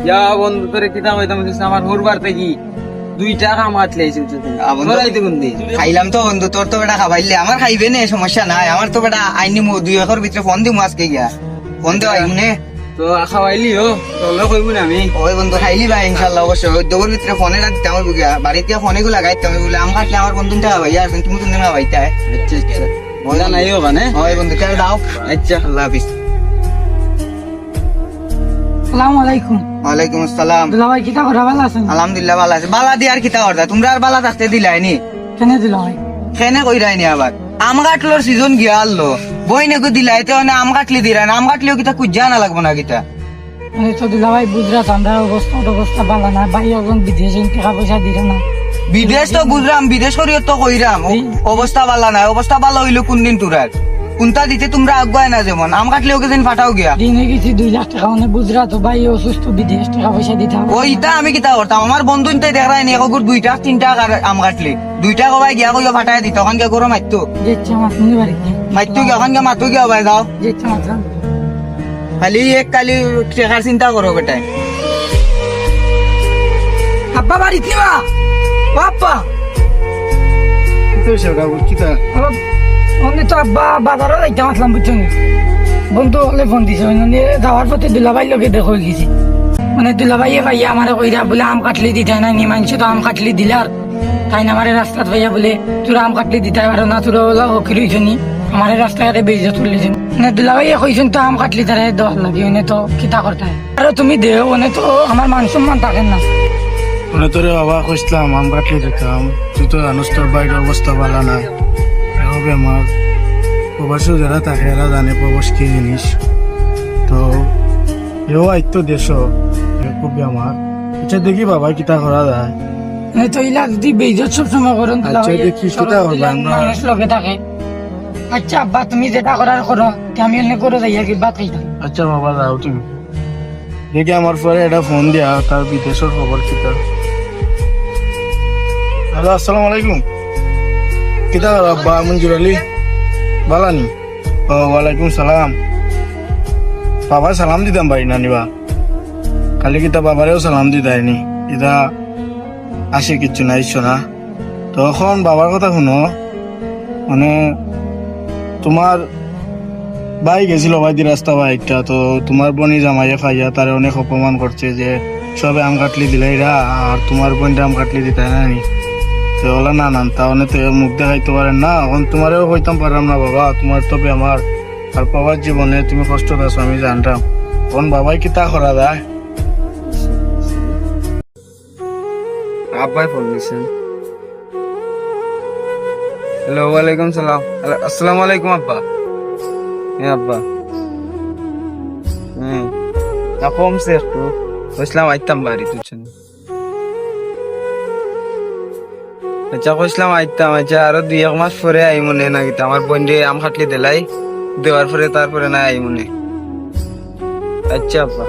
যা বন্ধু তোরে কিতা কইতাম আমার হুরবার থেকে 2 টাকা মাছ লেইছি খাইলাম তো বন্ধু, তোর তো বেটা খাবাইলে আমার খাইবে না, সমস্যা নাই। আমার তো বেটা আইনি 2 একর ভিতরে ফোন দিমু আজকে গিয়া, ফোন দেওয়া আইনে তো খাওয়াইলি ও তোলে কইব না আমি। ওই বন্ধু খাইলি ভাই ইনশাল্লাহ, অবশ্যই দৌড় ভিতরে ফোনে রাখতে আমার বুঝিয়া বাড়িতে ফোনে গুলা গাইতে আমি বলে আম কাটলে আমার বন্ধু ভাইয়া আসবেন, তুমি তুমি ভাইতে আচ্ছা আচ্ছা মজা নাই ও মানে। ওই বন্ধু চল দাও। আচ্ছা আল্লাহ হাফিজ। আসসালামু আলাইকুম। ওয়ালাইকুম আসসালাম। দুলা ভাই কিতা করা ভালো আছেন? আলহামদুলিল্লাহ ভালো আছে। বালা দিয়ে আর কিতা করতা, তোমরা আর বালা থাকতে দিলাইনি কেনে দিলা ভাই? খেনে কইরাইনি আবার আম কাটলোর সিজন গিয়া আনলো বই নাকো দিলাই তো আম কাটলি দিরা আম কাটলেও কিতা কুজা না লাগবো না কিতা। মানে তো দুলা ভাই বুঝরা আমরা অবস্থা ভালো না, ভাই এখন বিদেশে টাকা পয়সা দিলে না। বিদেশ তো বুঝলাম, বিদেশ করিও তো কইরাম অবস্থা ভালো নাই। অবস্থা ভালো হইলো কোন দিন তোরার কোনটা দিতে তোমরা আগুয়ায় না, যেমন আম কাটলেও কেদিন ফাটাও গিয়া দিনে গেছি 2 লাখ টাকা, মানে বুঝরা তো ভাই অসুস্থ, বিদেশ টাকা পয়সা দিতে হবে। ওইটা আমি কিতা করতাম, আমার বন্ধু দেখাই নি এগুর 2টা 3টা আম কাটলি 2টা কবাই গিয়া কইয়া ফাটাই দিত, ওখান গিয়া গরম মারতো যেচ্ছে মাছ নিয়ে বাড়িতে মারতো গিয়া ওখান গিয়া মাতো গিয়া ভাই দাও। যেচ্ছে মাছ খালি এক কালি টেকার চিন্তা করো বেটাই। আব্বা বাড়িতে নিবা বাপ্পা অনেক তো আব্বা বাজারও যাইতে আসলাম বুঝছো নি, বন্ধু হলে ফোন দিছে যাওয়ার পথে দুলাভাই লগে দেখো গেছি, মানে দুলাভাইয়ে ভাইয়া আমারে কইরা বলে আম কাটলি দিতে না নি, মানছে তো আম কাটলি দিলার তাই না আমারে রাস্তাত ভাইয়া বলে তোরা আম কাটলি দিতে পারো না, তোরা ওলা হকি রইছনি আমারে রাস্তাঘাটে বেজে তুললেছেন, মানে দুলাভাইয়ে কইছেন তো আম কাটলি তারা দশ লাগে ওনে তো কিতা করতে হয়। আর তুমি দেও ওনে তো আমার মান সম্মান থাকেন না। মানে তোরে বাবা কইসলাম আম কাটলে দিতাম, তুই তো জানোস তোর বাইরের অবস্থা ভালো না, হবে আমার প্রবাসী যারা থাকে এরা জানে প্রবাস কি জিনিস। তো এও আইতো দেশ খুব আমার আচ্ছা দেখি বাবা কিতা করা যায়। মানে তো ইলা যদি বেজত সবসময় করেন আচ্ছা, দেখি সেটা হবে, আমরা- মানুষ লগে থাকে। আচ্ছা আব্বা তুমি যেটা করার করো, আমি এনে করে যাইয়া কি বাদ খাইতাম। আচ্ছা বাবা যাও তুমি, দেখি আমার পরে এটা ফোন দিয়া তার বিদেশের খবর কিতা। হ্যালো আসসালামু আলাইকুম, কিতা আব্বা মঞ্জুর আলী বালানি? ও ওয়ালাইকুম সালাম। বাবা সালাম দিতাম বাড়ি না নিবা, খালি কিতা বাবারেও সালাম দিতাইনি, এটা আসে কিচ্ছু না ইচ্ছ না। তখন বাবার কথা শুনো, মানে তোমার ভাই গেছিল ভাই দি রাস্তা বাইকটা, তো তোমার বোনই জামাইয়ে খাইয়া তারে অনেক অপমান করছে যে সবে আম কাটলি দিলাইরা আর তোমার বোনটা আম কাটলি দিতাই না নি। তো ওলা না নান তাহলে তো মুখ দেখাইতে পারেন না, এখন তোমারও হইতাম পারলাম না বাবা, তোমার তবে আমার আর বাবার জীবনে তুমি কষ্ট আছো আমি জানতাম, এখন বাবাই কি তা করা যায়। আব্বাই ফোন দিছেন। হ্যালো ওয়ালাইকুম সালাম। আসসালামু আলাইকুম আব্বা। হ্যাঁ আব্বা, হ্যাঁ না কমছে একটু, কইসলাম আইতাম বাড়ি তুলছেন। আচ্ছা কইসলাম আইতাম, আচ্ছা আরো 2-1 মাস পরে আই মনে না গিতা আমার বন্ধে আম খাটলি দিলাই দেওয়ার পরে তারপরে না আই মনে। আচ্ছা আব্বা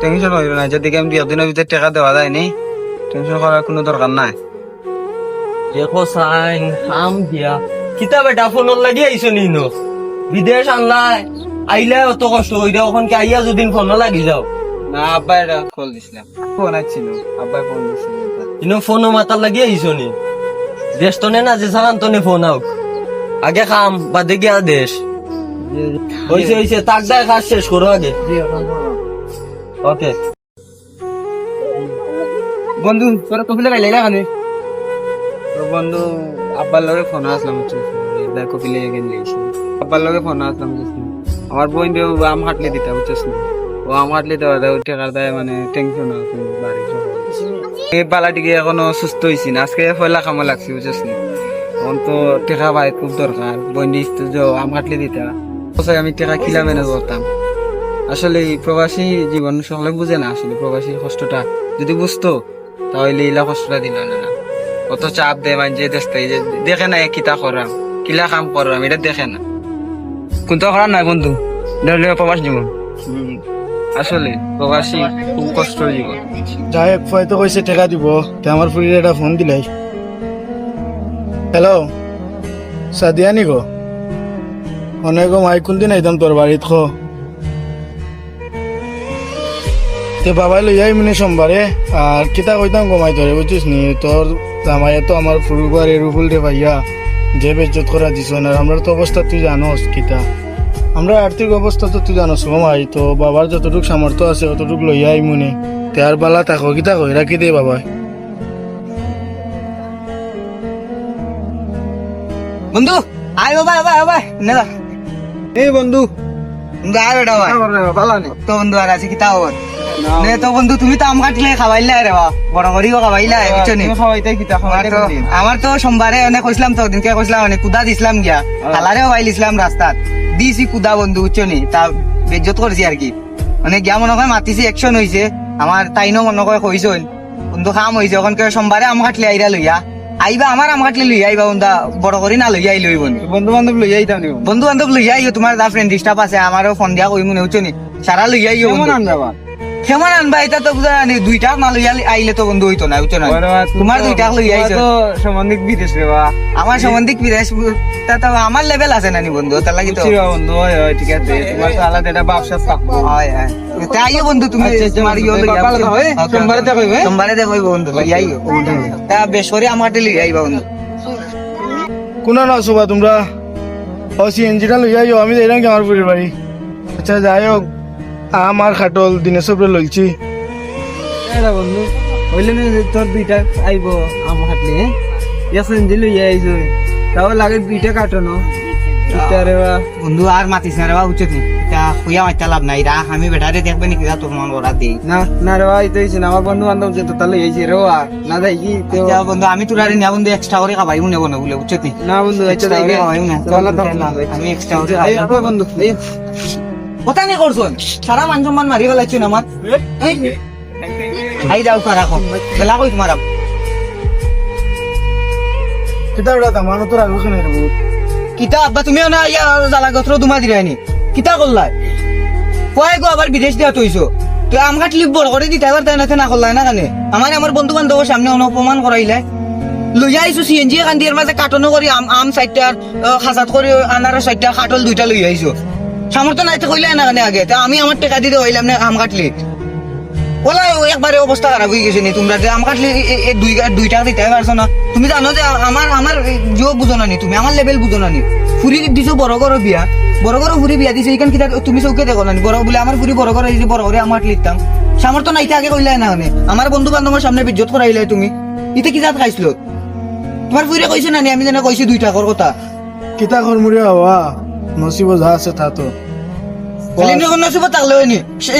টেনশন হইল না, আচ্ছা দেখি আমি 2 দিনের ভিতরে টাকা দেওয়া যায়নি, টেনশন করার কোনো দরকার নাই। দেখো সাইন আম দিয়া কিতা বেটা ফোন লাগি আইছো নিনো বিদেশ আনলাই আইলে অত কষ্ট হইরা ওখান কে আইয়া যদি ফোন লাগি যাও না আব্বা এটা কল দিছিলাম, ফোন আসছিল আব্বাই ফোন দিছিল। ইনো ফোন মাতার লাগি আইছো নি দেশ তো নে না যে সালান তো নে ফোন আউক আগে খাম বাদে গিয়া দেশ হইছে তাক দায় কাজ শেষ করো আগে। ওকে বন্ধু তোরা তো ফিলে গাইলা কানে তোর বন্ধু আব্বার লগে ফোন আসলাম, দেখো ফিলে গেল আব্বার লগে ফোন আসলাম, আমার বোন দিয়ে আম হাটলে দিতে বুঝছিস না, ও আম হাটলে দেওয়া দেয় টেকার দেয়, মানে টেনশন আছে বাড়ি এই বালাটিকে এখনো সুস্থ হয়েছি না, আজকে পয়লা কামে লাগছে বুঝছিস না, এখন তো টেকা ভাই খুব দরকার, বোন দিয়ে আম হাটলে দিতে আমি টেকা কিলা মেনে করতাম। আসলে এই প্রবাসী জীবন সকলে বুঝে না, আসলে প্রবাসী কষ্টটা যদি বুঝতো তাহলে ইলা কষ্টটা দিল না, কত চাপ দেয় মানে যে দেখতে যে দেখে না কিতা করাম কিলা কাম করাম এটা দেখে না, কোনটা করার নাই বন্ধু, প্রবাস জীবন আসলে প্রবাসী খুব কষ্ট জীবন। যাই এক তো কইছে টাকা দিব, তে আমার ফুরির একটা ফোন দিলাই। হ্যালো সাদিয়া নি গো, অনেক মাই কোনদিন আইতাম তোর বাড়িত খো তে বাবাই লই যাই মানে সোমবারে আর কিতা কইতাম কমাই ধরে বুঝছিস নি তোর জামাইয়ে তো আমার ফুরুবার এর উপল রে ভাইয়া যে বেজ্জত করা দিছ না আমরা তো অবস্থা তুই জানোস কিতা আমরা আর্থিক অবস্থা তো তুই জানোস কমাই তো বাবার যতটুকু সামর্থ্য আছে অতটুকু লই যাই মনে তে আর বালা থাকো কিতা কই রাখি দে বাবা বন্ধু আয় বাবা বাবা বাবা না এই বন্ধু বন্ধু আয় বেটা ভাই ভালো নেই তো বন্ধু আর আছে কিতা হবর নে তো বন্ধু তুমি তো আম কাটলে খাবাইলা রে বা বড় করিও খাবাইলা বুঝছো নি খাওয়াইতে কিতা আমার তো সোমবারে অনেক কইছিলাম তো দিনকে কইছিলাম অনেক কুদা দিছিলাম গিয়া খালারেও বাইল ইসলাম রাস্তাত দিছি কুদা বন্ধু বুঝছো নি তা বেজ্জত করছি আর কি মানে গিয়া মনে হয় মাতিছি অ্যাকশন হইছে আমার তাইনো মনে করে কইছল বন্ধু কাম হইছে ওখান থেকে সোমবারে আম কাটলে আইরা লইয়া আইবা আমার আম কাটলে লইয়া আইবা বন্ধা বড় করি না লইয়া আইলই বন্ধু বন্ধু বান্ধব লই যাইতাম নি বন্ধু বান্ধব লইয়া আইও তোমার যা ফ্রেন্ড ডিস্টার্ব আছে আমারও ফোন দিয়া কই মনে হচ্ছে নি সারা লইয়া আইও কেমন বন্ধু আনবা কেমন আনবা এটা তো বুঝা নি দুইটা না লইয়া আইলে তো বন্ধু হইতো না বুঝছো না তোমার দুইটা লইয়া আইছো তো সম্বন্ধিক বিদেশ রে বা আমার সম্বন্ধিক বিদেশ তা তো আমার লেভেল আছে নানি বন্ধু তার লাগি তো বন্ধু হয় হয় ঠিক আছে তোমার তো আলাদা একটা ব্যবসা থাকবো হয় হয় তা আইও বন্ধু তুমি তোমার ইয়ে লইয়া ভালো তো হয় সোমবারে তো কইবে সোমবারে দেখো বন্ধু লইয়া আইও তা বেশরে আমারটা লইয়া আইবা বন্ধু কোনা না শোভা তোমরা ও সিএনজিটা লই যাইও আমি যাইলাম কি আমার পুরের বাড়ি আচ্ছা যাই হোক আমার খাটল দিনের সবরে লইছি এরা বন্ধু হইলে না যে তোর দুইটা আইবো আম হাটলে ইয়াসেন দিলু আইছো তাও লাগে দুইটা কাটনো রে বা বন্ধু আর মাতিস না রে বা উচিত নি তা খুইয়া মাইতা লাভ নাই রাখ আমি বেটারে দেখবে নি কিনা তোমার ওরা দেই না না রে ভাই তো হইছে না আমার বন্ধু বান্ধব যে তো তাহলে এইছে রে বা না যাই কি তো যা বন্ধু আমি তোরা নিয়া বন্ধু এক্সট্রা করে খাবাইও নেব না বলে উচিত নি না বন্ধু আচ্ছা extra যাই করে খাবাইও না চলো তো আমি এক্সট্রা করে এই বন্ধু এই কথা নেই করছুন সারা মান সম্মান মারি ফেলাইছুন আমার আই যাও তারা রাখো বেলা কই তোমার কিতা ওটা তামানো তোর আগে শুনে রে কিতা আব্বা তুমিও না ইয়া জ্বালা গত্র দুমা দিরাইনি কিতা করলাই কয় গো আবার বিদেশ দিয়া তৈছো তুই আম কাটলি বড় করে দিতে এবার তাই না করলাই না কানে আমার বন্ধু বান্ধবের সামনে অপমান করাইলাই লইয়া আইছো সিএনজি এখান দিয়ে মাঝে কাটনো করি আম সাইডটার খাসাত করে আনারস সাইডটা কাটল দুইটা লইয়া আইছো সামর্থ্য নাই তো কইলাই না কানে আগে তা আমি আমার টাকা দিতে হইলাম না আম কাটলি বলা একবারে অবস্থা খারাপ হয়ে গেছে নি তোমরা যে আম কাটলি দুইটা দিতে পারছো না তুমি জানো যে আমার জিও বুঝো না নি তুমি আমার লেভেল বুঝো না নি ফুরি দিছো বড় বড় বিয়া বড় বড় ফুরি বিয়া দিছো এখান কিতা তুমি চৌকে দেখো না নি বড় বলে আমার ফুরি বড় বড় দিছে বড় করে আমার লিখতাম সামর্থ্য নাই আগে কইলাই না মানে আমার বন্ধু বান্ধবের সামনে বিজ্জত করাইলে তুমি ইতে কি জাত খাইছিল তোমার ফুরি কইছে না নি আমি জানা কইছি 2 টাকার কথা কিতা করমুরে হওয়া নসিব যা আছে তা তো খালি নসিব থাকলে হয়নি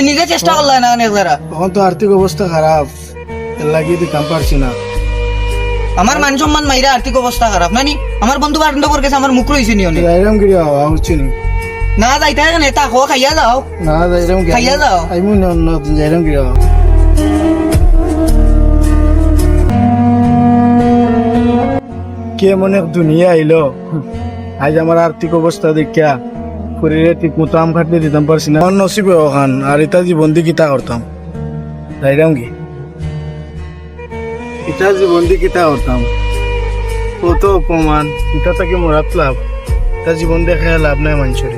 নিজে চেষ্টা করলাই না একবারা এখন তো আর্থিক অবস্থা খারাপ এর লাগি দিতাম পারছি না আমার মান সম্মান মাইরা আর্থিক অবস্থা খারাপ নানি আমার বন্ধু বান্ধবের কাছে আমার মুখ রইছে নি অনেক যাইরাম গিরি হওয়া হচ্ছে নি না যাইতে না তা খো খাইয়া যাও না যাইরাম গিরি খাইয়া যাও আইমু না যাইরাম গিরি হওয়া কে মনে দুনিয়া আইলো আজ আমার আর্থিক অবস্থা দেখিয়া শরীরে ঠিক মতো আম খাটলে দিতাম পারছি না আমার নসিবে ওখান আর এটা জীবন দিয়ে কিতা করতাম যাইরাম কি এটা জীবন দিয়ে কিতা করতাম কত অপমান এটা তাকে মরাত লাভ তা জীবন দেখে লাভ নাই মানুষের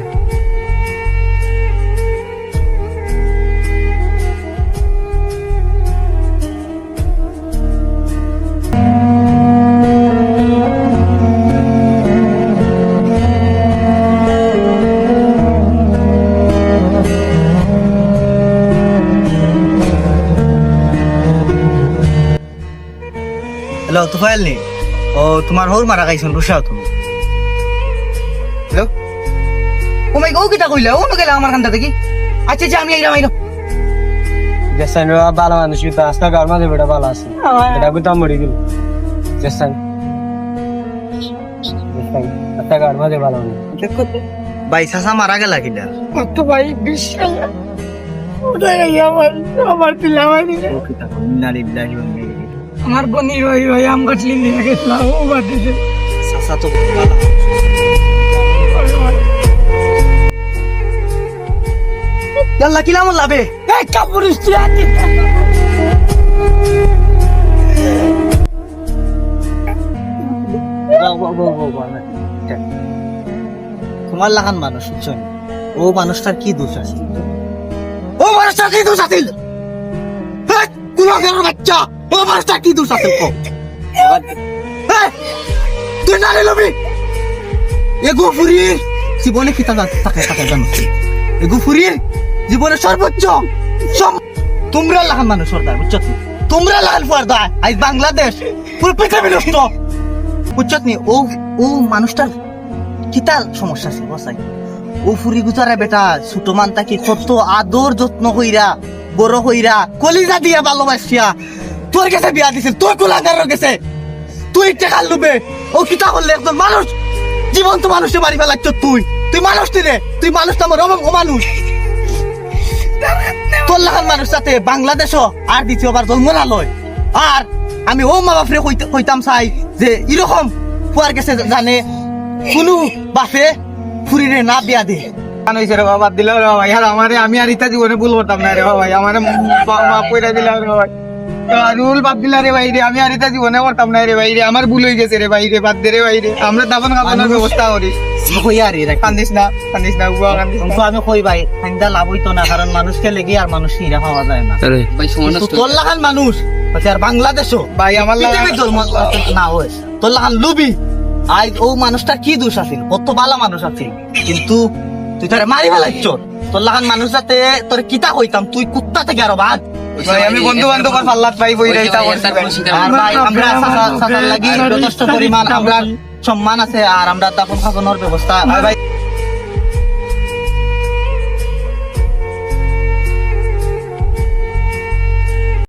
হ্যালো তুফাইল নি ও তোমার হোর মারা গাইছুন রুশাও তুমি হ্যালো ও মাই গো কিটা কইলা ও গেলা আমার কান্তা দেখি আচ্ছা আচ্ছা আমি আইরাম দেশান রে ভালো মানুষ কিন্তু আস্তা গার মাঝে বেটা ভালো আছে এটা গুতা মরি গেল দেশান আস্তা গার মাঝে ভালো মানুষ ভাই সাসা মারা গেলা কিটা কত ভাই বিশ্বাস ওটাই আমার দিলা ও কিটা ইন্না লিল্লাহি ওয়া ইন্না ইলাইহি আমার বনি রই আম কাটলি নিয়ে গেছিলাম ও বাদিছে সাসা তো ইয়াল্লা কিলাম লাভে এই কাপুরিস তুই আনি তোমার লাগান মানুষ বুঝছেন ও মানুষটার কি দোষ আছে ও মানুষটার কি দোষ আছে কুলাঙ্গারের বাচ্চা ও মানুষটা কি দোষ আছে কো এই, তুই না লবি এগো ফুরির জীবনে কি থাকে জানো এগো ফুরির জীবনে সর্বোচ্চ তোমরা লাগান মানুষ সর্দার বুঝছো তোমরা লাগান ফর্দা আজ বাংলাদেশ পুরো পৃথিবী নষ্ট বুঝছো নি ও মানুষটার কিতা সমস্যা আছে বসাই ও ফুরি গুজারা বেটা ছোট মানটা কি কত আদর যত্ন কইরা বড় হইরা কলিজা দিয়া ভালোবাসিয়া তোর কাছে বিয়া দিছিল তোর কুলাঙ্গারের কাছে তুই টাকা লুবে ও কিতা করলে একজন মানুষ জীবন্ত মানুষে মারি ফেলাচ্ছ তুই মানুষ রে তুই মানুষ তো আমার অমানুষ তোর লাগান মানুষ সাথে বাংলাদেশও আর দ্বিতীয়বার জন্ম না লয় আর আমি ও মা বাপরে কইতাম চাই যে এরকম ফুয়ার কাছে জানে কোনো বাপে ফুরিরে না বিয়া দে হয়েছে রে বাবা দিল রে বাবা ইয়ার আমারে আমি আর ইতা জীবনে ভুল করতাম না রে বাবা আমারে মাফ করে দিলা রে বাবা রুল বাদ দিলা রে ভাই রে আমি আর ইতা জীবনে করতাম না রে ভাই রে আমার ভুল হয়ে গেছে রে ভাই রে বাদ দে রে ভাই রে আমরা দাফন খাবানোর ব্যবস্থা করি কইয়া রে কান্দিস না উবা কান্দিস না। আমি কই ভাই খান্দা লাভ হইতো না কারণ মানুষকে লেগে আর মানুষ হিরা পাওয়া যায় না কিন্তু তোর লাগান মানুষ হচ্ছে আর বাংলাদেশও ভাই আমার লাগা- পৃথিবীর জন্ম না হয় তোর লাগান লুবি আজ ও মানুষটা কি দোষ আছিল কত ভালো মানুষ আছিল কিন্তু তুই তারে মারি ফেলাইছ তোর লাগান মানুষ যাতে তোর কিতা কইতাম তুই কুত্তা থেকে আরো ভাগ ভাই আমি বন্ধু বান্ধব পাল্লাত ভাই বইরা ইতা করছি ভাই আর ভাই আমরা সাসার লাগি যথেষ্ট পরিমাণ আমরা সম্মান আছে আর আমরা দাফন খাবানোর ব্যবস্থা আর ভাই